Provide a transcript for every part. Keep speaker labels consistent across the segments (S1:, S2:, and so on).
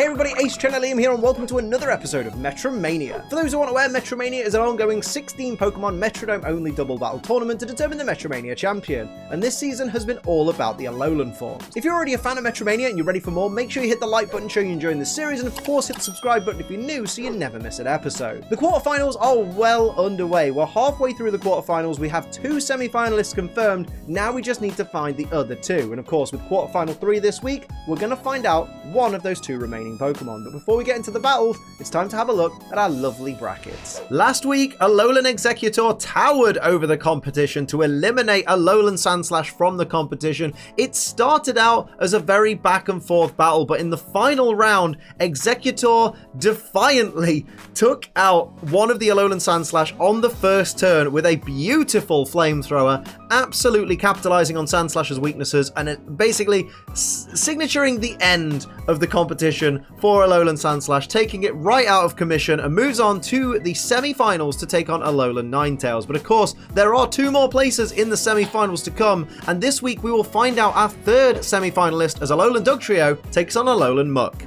S1: Hey everybody, Ace Channel Liam here and welcome to another episode of MetroMania. For those who aren't aware, MetroMania is an ongoing 16 Pokemon Metronome-only double battle tournament to determine the MetroMania Champion, and this season has been all about the Alolan forms. If you're already a fan of MetroMania and you're ready for more, make sure you hit the like button showing you're enjoying this series, and of course hit the subscribe button if you're new so you never miss an episode. The quarterfinals are well underway. We're halfway through the quarterfinals, we have 2 semi-finalists confirmed, now we just need to find the other 2, and of course with quarterfinal 3 this week, we're going to find out one of those 2 remaining Pokemon. But before we get into the battles, it's time to have a look at our lovely brackets. Last week, Alolan Exeggutor towered over the competition to eliminate Alolan Sandslash from the competition. It started out as a very back and forth battle, but in the final round, Exeggutor defiantly took out one of the Alolan Sandslash on the first turn with a beautiful flamethrower, absolutely capitalizing on Sandslash's weaknesses, and it basically signaturing the end of the competition for Alolan Sandslash, taking it right out of commission and moves on to the semi-finals to take on Alolan Ninetales. But of course, there are 2 more places in the semi-finals to come, and this week we will find out our 3rd semi-finalist as Alolan Dugtrio takes on Alolan Muck.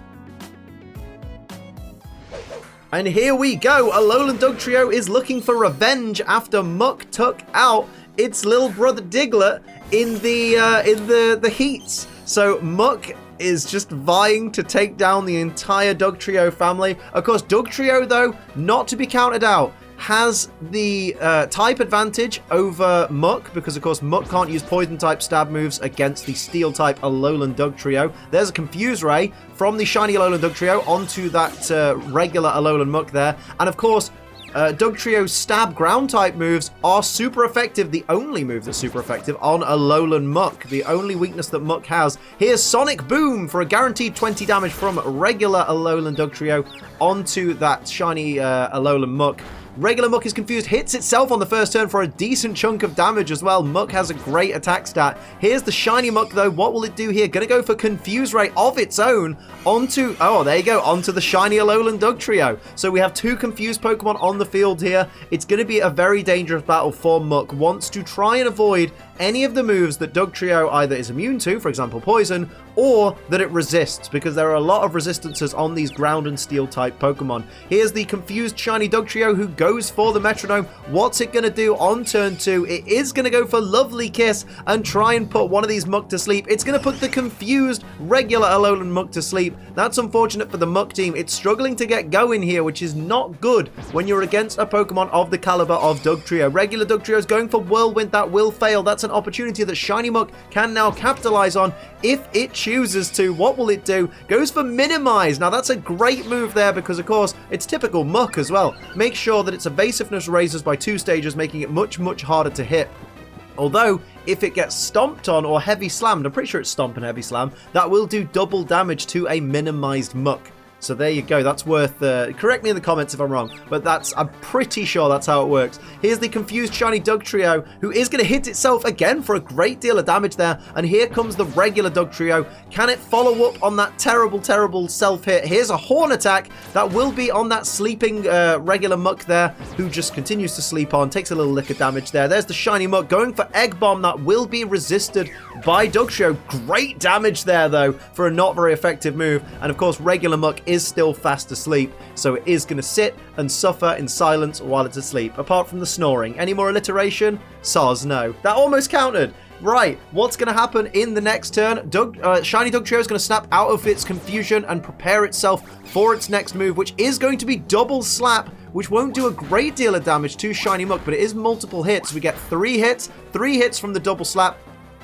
S1: And here we go, Alolan Dugtrio is looking for revenge after Muck took out its little brother Diglett in the heats. So Muck is just vying to take down the entire Dugtrio family. Of course, Dugtrio, though, not to be counted out, has the type advantage over Muck, because of course Muck can't use poison type stab moves against the steel type Alolan Dugtrio. There's a Confuse Ray from the shiny Alolan Dugtrio onto that regular Alolan Muck there, and of course Dugtrio's stab ground type moves are super effective, the only move that's super effective on Alolan Muck, the only weakness that Muck has. Here's Sonic Boom for a guaranteed 20 damage from regular Alolan Dugtrio onto that shiny Alolan Muck. Regular Muck is confused, hits itself on the first turn for a decent chunk of damage as well. Muck has a great attack stat. Here's the shiny Muck though. What will it do here? Gonna go for Confuse Ray of its own onto, oh, there you go, onto the shiny Alolan Dugtrio. So we have 2 confused Pokemon on the field here. It's gonna be a very dangerous battle for Muck. Wants to try and avoid any of the moves that Dugtrio either is immune to, for example poison, or that it resists, because there are a lot of resistances on these ground and steel type Pokemon. Here's the confused shiny Dugtrio who goes for the metronome. What's it going to do on turn 2? It is going to go for Lovely Kiss and try and put one of these Muck to sleep. It's going to put the confused regular Alolan Muck to sleep. That's unfortunate for the Muck team. It's struggling to get going here, which is not good when you're against a Pokemon of the caliber of Dugtrio. Regular Dugtrio is going for Whirlwind. That will fail. That's an opportunity that shiny Muck can now capitalize on if it chooses to. What will it do? Goes for Minimize. Now that's a great move there because of course it's typical Muck as well. Make sure that its evasiveness raises by 2 stages, making it much harder to hit. Although, if it gets stomped on or heavy slammed, I'm pretty sure it's stomp and heavy slam, that will do double damage to a minimized Muck. So there you go, that's worth, correct me in the comments if I'm wrong, but I'm pretty sure that's how it works. Here's the confused shiny Dugtrio, who is going to hit itself again for a great deal of damage there, and here comes the regular Dugtrio. Can it follow up on that terrible self-hit? Here's a Horn Attack that will be on that sleeping regular Muck there, who just continues to sleep on, takes a little lick of damage there. There's the shiny Muck going for Egg Bomb that will be resisted by Dugtrio. Great damage there though, for a not very effective move, and of course regular Muck is still fast asleep, so it is going to sit and suffer in silence while it's asleep, apart from the snoring. Any more alliteration? Soz, no. That almost counted. Right, what's going to happen in the next turn? Shiny Dugtrio is going to snap out of its confusion and prepare itself for its next move, which is going to be Double Slap, which won't do a great deal of damage to shiny Muck, but it is multiple hits. We get 3 hits from the Double Slap.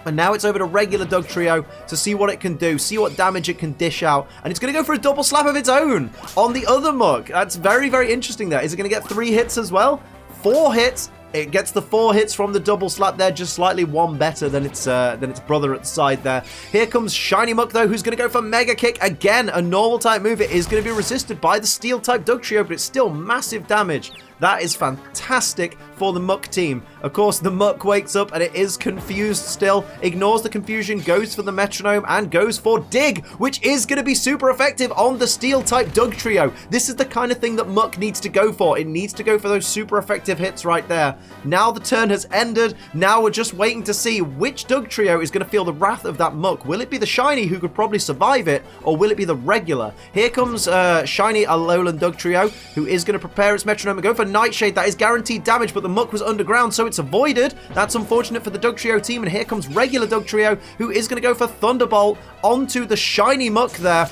S1: And now it's over to regular Dugtrio to see what it can do, see what damage it can dish out. And it's going to go for a double slap of its own on the other Muck. That's very interesting there. Is it going to get 3 hits as well? 4 hits. It gets the 4 hits from the double slap there, just slightly one better than its brother at the side there. Here comes shiny Muck though, who's going to go for Mega Kick. Again, a normal type move. It is going to be resisted by the steel type Dugtrio, but it's still massive damage. That is fantastic for the Muck team. Of course, the Muck wakes up and it is confused still, ignores the confusion, goes for the Metronome, and goes for Dig, which is going to be super effective on the Steel-type Dugtrio. This is the kind of thing that Muck needs to go for. It needs to go for those super effective hits right there. Now the turn has ended. Now we're just waiting to see which Dugtrio is going to feel the wrath of that Muck. Will it be the Shiny, who could probably survive it, or will it be the regular? Here comes Shiny Alolan Dugtrio, who is going to prepare its Metronome and go for Nightshade. That is guaranteed damage, but the Muck was underground, so it's avoided. That's unfortunate for the Dugtrio team, and here comes regular Dugtrio, who is going to go for Thunderbolt onto the Shiny Muck there.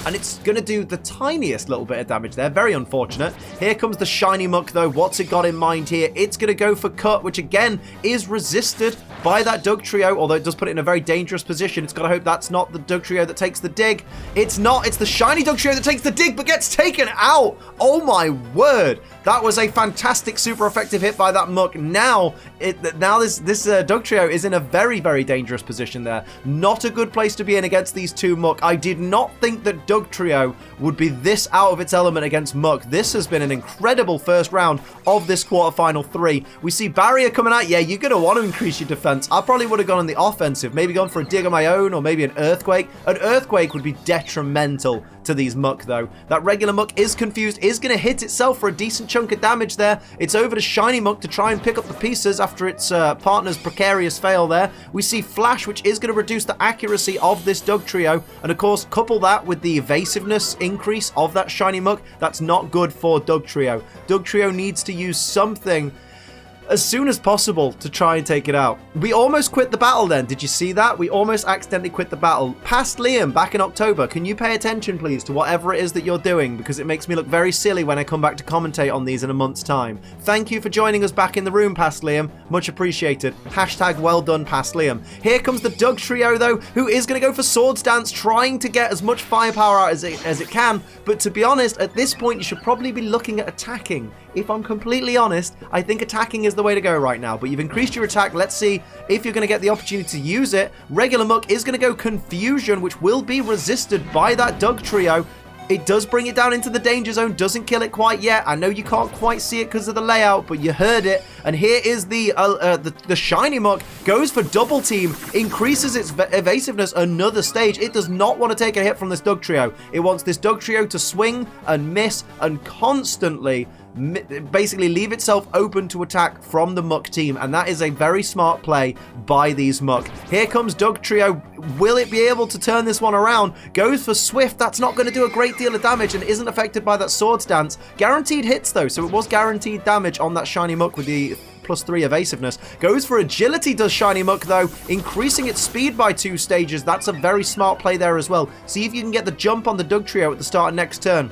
S1: And it's going to do the tiniest little bit of damage there. Very unfortunate. Here comes the Shiny Muck, though. What's it got in mind here? It's going to go for Cut, which, again, is resisted by that Dugtrio, although it does put it in a very dangerous position. It's got to hope that's not the Dugtrio that takes the Dig. It's not. It's the Shiny Dugtrio that takes the Dig, but gets taken out. Oh, my word. That was a fantastic, super effective hit by that Muck. Now this Dugtrio is in a very, very dangerous position there. Not a good place to be in against these two Muck. I did not think that Dugtrio would be this out of its element against Muck. This has been an incredible first round of this quarterfinal 3. We see Barrier coming out. Yeah, you're going to want to increase your defense. I probably would have gone on the offensive, maybe gone for a Dig on my own, or maybe an Earthquake. An Earthquake would be detrimental to these Muck, though. That regular Muck is confused, is going to hit itself for a decent chunk of damage there. It's over to Shiny Muck to try and pick up the pieces after its partner's precarious fail there. We see Flash, which is going to reduce the accuracy of this Dugtrio, and of course, couple that with the evasiveness increase of that Shiny Muck. That's not good for Dugtrio. Dugtrio needs to use something as soon as possible to try and take it out. We almost quit the battle then. Did you see that? We almost accidentally quit the battle. Past Liam back in October, can you pay attention please to whatever it is that you're doing, because it makes me look very silly when I come back to commentate on these in a month's time. Thank you for joining us back in the room, Past Liam. Much appreciated. Hashtag well done, Past Liam. Here comes the Dugtrio though, who is going to go for Swords Dance, trying to get as much firepower out as it can, but to be honest, at this point you should probably be looking at attacking. If I'm completely honest, I think attacking is the way to go right now. But you've increased your attack. Let's see if you're going to get the opportunity to use it. Regular Muck is going to go Confusion, which will be resisted by that Dugtrio. It does bring it down into the danger zone, doesn't kill it quite yet. I know you can't quite see it because of the layout, but you heard it. And here is the Shiny Muck, goes for Double Team, increases its evasiveness another stage. It does not want to take a hit from this Dugtrio. It wants this Dugtrio to swing and miss and constantly basically leave itself open to attack from the Muck team, and that is a very smart play by these Muck. Here comes Dugtrio. Will it be able to turn this one around? Goes for Swift. That's not going to do a great deal of damage and isn't affected by that Swords Dance. Guaranteed hits though, so it was guaranteed damage on that Shiny Muck with the +3 evasiveness. Goes for Agility, does Shiny Muck though, increasing its speed by 2 stages. That's a very smart play there as well. See if you can get the jump on the Dugtrio at the start of next turn.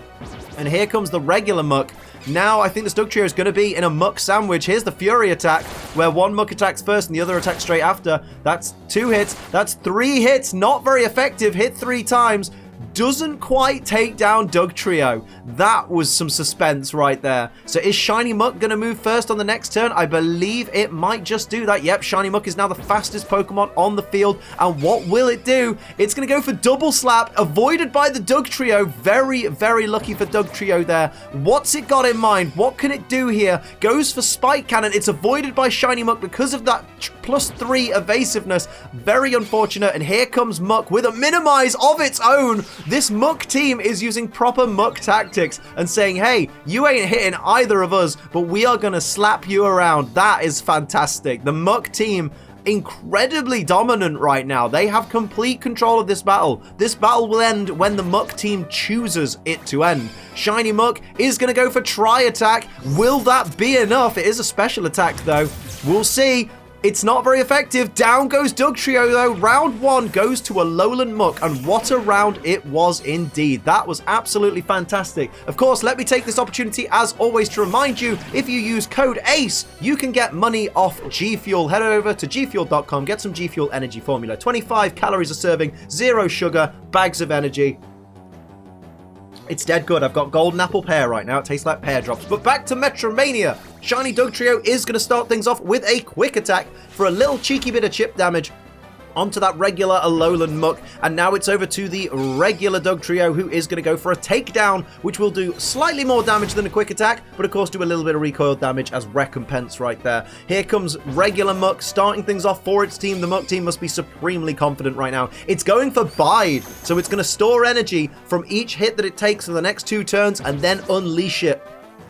S1: And here comes the regular Muck. Now, I think this Dugtrio is going to be in a Muck sandwich. Here's the Fury attack, where one Muck attacks first and the other attacks straight after. That's 2 hits. That's 3 hits. Not very effective. Hit 3 times. Doesn't quite take down Dugtrio. That was some suspense right there. So is Shiny Muck going to move first on the next turn? I believe it might just do that. Yep, Shiny Muck is now the fastest Pokemon on the field. And what will it do? It's going to go for Double Slap, avoided by the Dugtrio. Very, very lucky for Dugtrio there. What's it got in mind? What can it do here? Goes for Spike Cannon. It's avoided by Shiny Muck because of that +3 evasiveness. Very unfortunate. And here comes Muck with a minimize of its own. This Muck team is using proper Muck tactics and saying, hey, you ain't hitting either of us, but we are going to slap you around. That is fantastic. The Muck team, incredibly dominant right now. They have complete control of this battle. This battle will end when the Muck team chooses it to end. Shiny Muck is going to go for Tri Attack. Will that be enough? It is a special attack, though. We'll see. It's not very effective. Down goes Dugtrio, though. Round 1 goes to Alolan Muck, and what a round it was indeed. That was absolutely fantastic. Of course, let me take this opportunity, as always, to remind you, if you use code ACE, you can get money off G Fuel. Head over to gfuel.com, get some G Fuel energy formula. 25 calories a serving, 0 sugar, bags of energy. It's dead good. I've got golden apple pear right now. It tastes like pear drops. But back to Metromania. Shiny Dugtrio is going to start things off with a quick attack for a little cheeky bit of chip damage. onto that regular Alolan Muck, and now it's over to the regular Dugtrio, who is going to go for a takedown, which will do slightly more damage than a quick attack, but of course do a little bit of recoil damage as recompense right there. Here comes regular Muck, starting things off for its team. The Muck team must be supremely confident right now. It's going for Bide, so it's going to store energy from each hit that it takes for the next 2 turns, and then unleash it,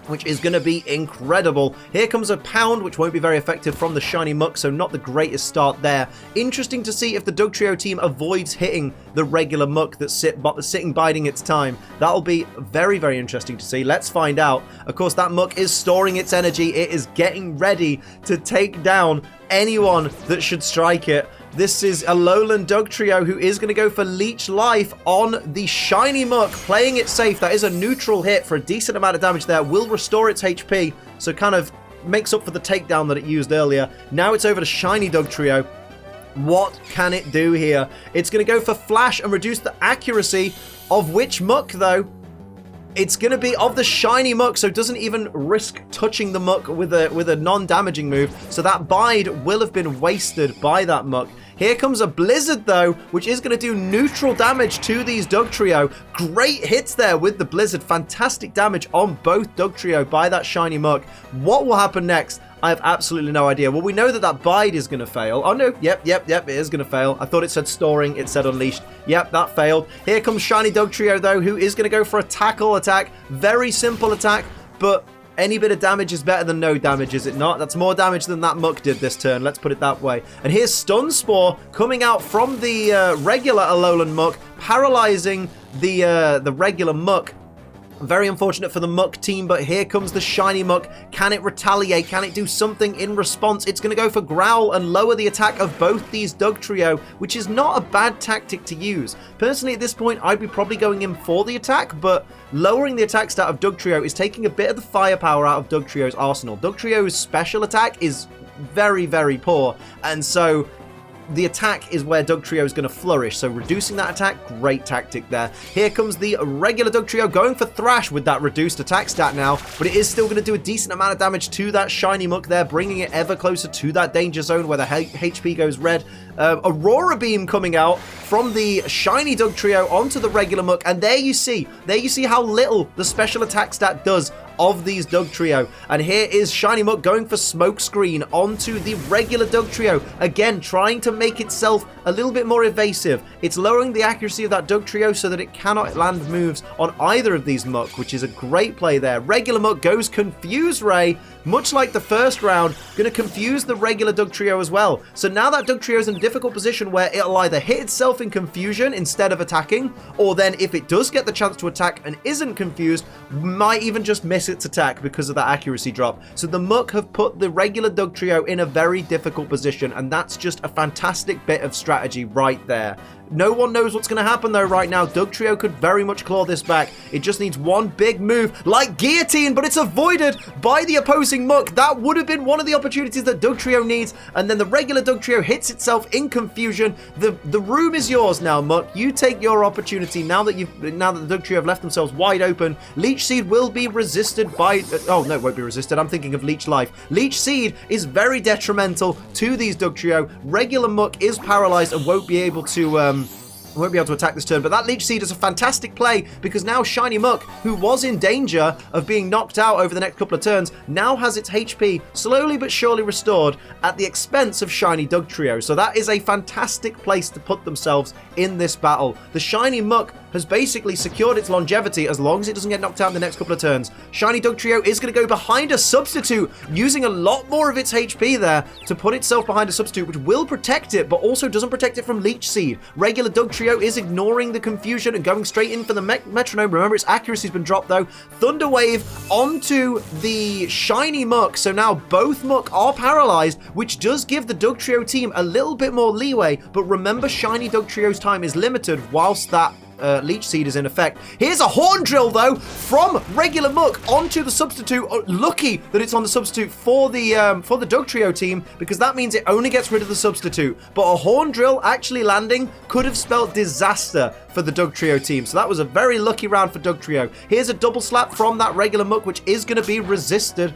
S1: which is going to be incredible. Here comes a Pound, which won't be very effective from the shiny Muck, so not the greatest start there. Interesting to see if the Dugtrio team avoids hitting the regular Muck that's sitting biding its time. That'll be very, very interesting to see. Let's find out. Of course, that Muck is storing its energy. It is getting ready to take down anyone that should strike it. This is Alolan Dugtrio, who is going to go for Leech Life on the shiny Muck, playing it safe. That is a neutral hit for a decent amount of damage there. Will restore its HP, so kind of makes up for the takedown that it used earlier. Now it's over to shiny Dugtrio. What can it do here? It's going to go for Flash and reduce the accuracy of which Muck, though? It's going to be of the shiny Muck, so it doesn't even risk touching the Muck with a non-damaging move. So that Bide will have been wasted by that Muck. Here comes a Blizzard, though, which is going to do neutral damage to these Dugtrio. Great hits there with the Blizzard. Fantastic damage on both Dugtrio by that shiny Muck. What will happen next? I have absolutely no idea. Well, we know that that Bide is going to fail. Oh, no. Yep, it is going to fail. I thought it said storing. It said unleashed. Yep, that failed. Here comes shiny Dugtrio, though, who is going to go for a tackle attack. Very simple attack, but any bit of damage is better than no damage, is it not? That's more damage than that Muck did this turn. Let's put it that way. And here's Stun Spore coming out from the regular Alolan Muck, paralyzing the regular Muck. Very unfortunate for the Muck team, but here comes the shiny Muck. Can it retaliate? Can it do something in response? It's going to go for Growl and lower the attack of both these Dugtrio, which is not a bad tactic to use. Personally, at this point, I'd be probably going in for the attack, but lowering the attack stat of Dugtrio is taking a bit of the firepower out of Dugtrio's arsenal. Dugtrio's special attack is very, very poor, and so the attack is where Dugtrio is going to flourish, so reducing that attack, great tactic there. Here comes the regular Dugtrio going for Thrash with that reduced attack stat now, but it is still going to do a decent amount of damage to that shiny Muck there, bringing it ever closer to that danger zone where the HP goes red. Aurora Beam coming out from the shiny Dugtrio onto the regular Muck, and there you see how little the special attack stat does of these Dugtrio. And here is shiny Muck going for Smokescreen onto the regular Dugtrio, again trying to make itself a little bit more evasive. It's lowering the accuracy of that Dugtrio so that it cannot land moves on either of these Muck, which is a great play there. Regular Muck goes Confuse Ray, much like the first round, going to confuse the regular Dugtrio as well. So now that Dugtrio is in a difficult position where it'll either hit itself in confusion instead of attacking, or then if it does get the chance to attack and isn't confused, might even just miss its attack because of that accuracy drop. So the Muck have put the regular Dugtrio in a very difficult position, and that's just a fantastic bit of strategy right there. No one knows what's going to happen though right now. Dugtrio could very much claw this back. It just needs one big move like Guillotine, but it's avoided by the opposing Muck. That would have been one of the opportunities that Dugtrio needs, and then the regular Dugtrio hits itself in confusion. The room is yours now, Muck. You take your opportunity now that the Dugtrio have left themselves wide open. Leech Seed will be resisted by oh no, it won't be resisted. I'm thinking of Leech Life. Leech Seed is very detrimental to these Dugtrio. Regular Muck is paralyzed and won't be able to attack this turn, but that Leech Seed is a fantastic play because now shiny Muck, who was in danger of being knocked out over the next couple of turns, now has its HP slowly but surely restored at the expense of shiny Dugtrio. So that is a fantastic place to put themselves in this battle. The shiny Muck has basically secured its longevity as long as it doesn't get knocked out in the next couple of turns. Shiny Dugtrio is going to go behind a substitute, using a lot more of its HP there to put itself behind a substitute, which will protect it, but also doesn't protect it from Leech Seed. Regular Dugtrio is ignoring the confusion and going straight in for the Metronome. Remember, its accuracy's been dropped though. Thunder Wave onto the shiny Muck, so now both Muck are paralyzed, which does give the Dugtrio team a little bit more leeway, but remember, shiny Dugtrio's time is limited whilst that Leech Seed is in effect. Here's a Horn Drill though from regular Muck onto the substitute. Lucky that it's on the substitute for the Dugtrio team, because that means it only gets rid of the substitute. But a Horn Drill actually landing could have spelled disaster for the Dugtrio team. So that was a very lucky round for Dugtrio. Here's a double slap from that regular Muck, which is going to be resisted.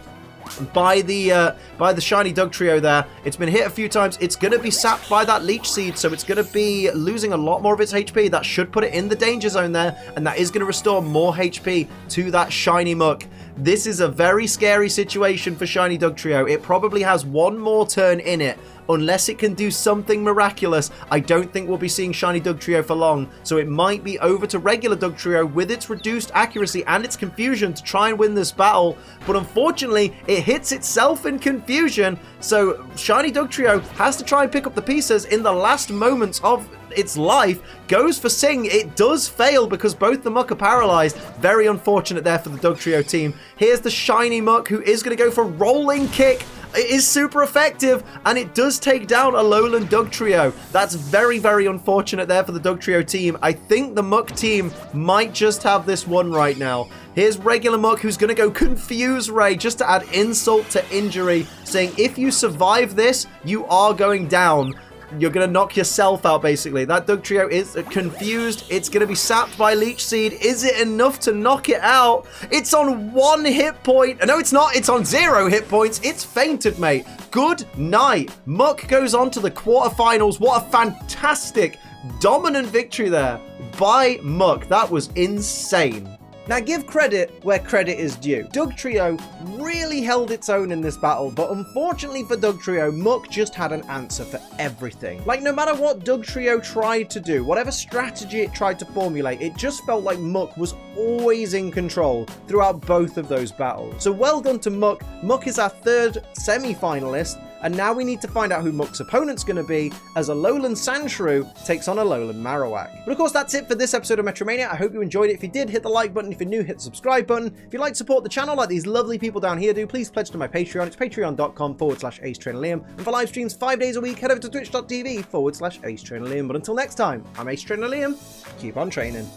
S1: by the shiny Dugtrio there. It's been hit a few times. It's going to be sapped by that Leech Seed, so it's going to be losing a lot more of its HP. That should put it in the danger zone there, and that is going to restore more HP to that shiny Muck. This is a very scary situation for shiny Dugtrio. It probably has one more turn in it. Unless it can do something miraculous, I don't think we'll be seeing shiny Dugtrio for long. So it might be over to regular Dugtrio with its reduced accuracy and its confusion to try and win this battle. But unfortunately, it hits itself in confusion. So shiny Dugtrio has to try and pick up the pieces in the last moments of its life. Goes for Sing. It does fail because both the Muck are paralyzed. Very unfortunate there for the Dugtrio team. Here's the shiny Muck, who is going to go for Rolling Kick. It is super effective, and it does take down a lowland Dugtrio. That's very, very unfortunate there for the Dugtrio team. I think the Muck team might just have this one right now. Here's regular Muck, who's going to go Confuse Ray just to add insult to injury, saying if you survive this, you are going down. You're going to knock yourself out, basically. That Dugtrio is confused. It's going to be sapped by Leech Seed. Is it enough to knock it out? It's on 1 hit point. No, it's not. It's on 0 hit points. It's fainted, mate. Good night. Muck goes on to the quarterfinals. What a fantastic, dominant victory there by Muck. That was insane. Now, give credit where credit is due. Dugtrio really held its own in this battle, but unfortunately for Dugtrio, Muck just had an answer for everything. Like, no matter what Dugtrio tried to do, whatever strategy it tried to formulate, it just felt like Muck was always in control throughout both of those battles. So well done to Muck. Muck is our 3rd semi-finalist, and now we need to find out who Muck's opponent's going to be as a lowland Sandshrew takes on a lowland Marowak. But of course, that's it for this episode of Metromania. I hope you enjoyed it. If you did, hit the like button. If you're new, hit the subscribe button. If you'd like to support the channel like these lovely people down here do, please pledge to my Patreon. It's patreon.com/AceTrainerLiam. And for live streams 5 days a week, head over to twitch.tv/AceTrainerLiam. But until next time, I'm Ace Trainer Liam. Keep on training.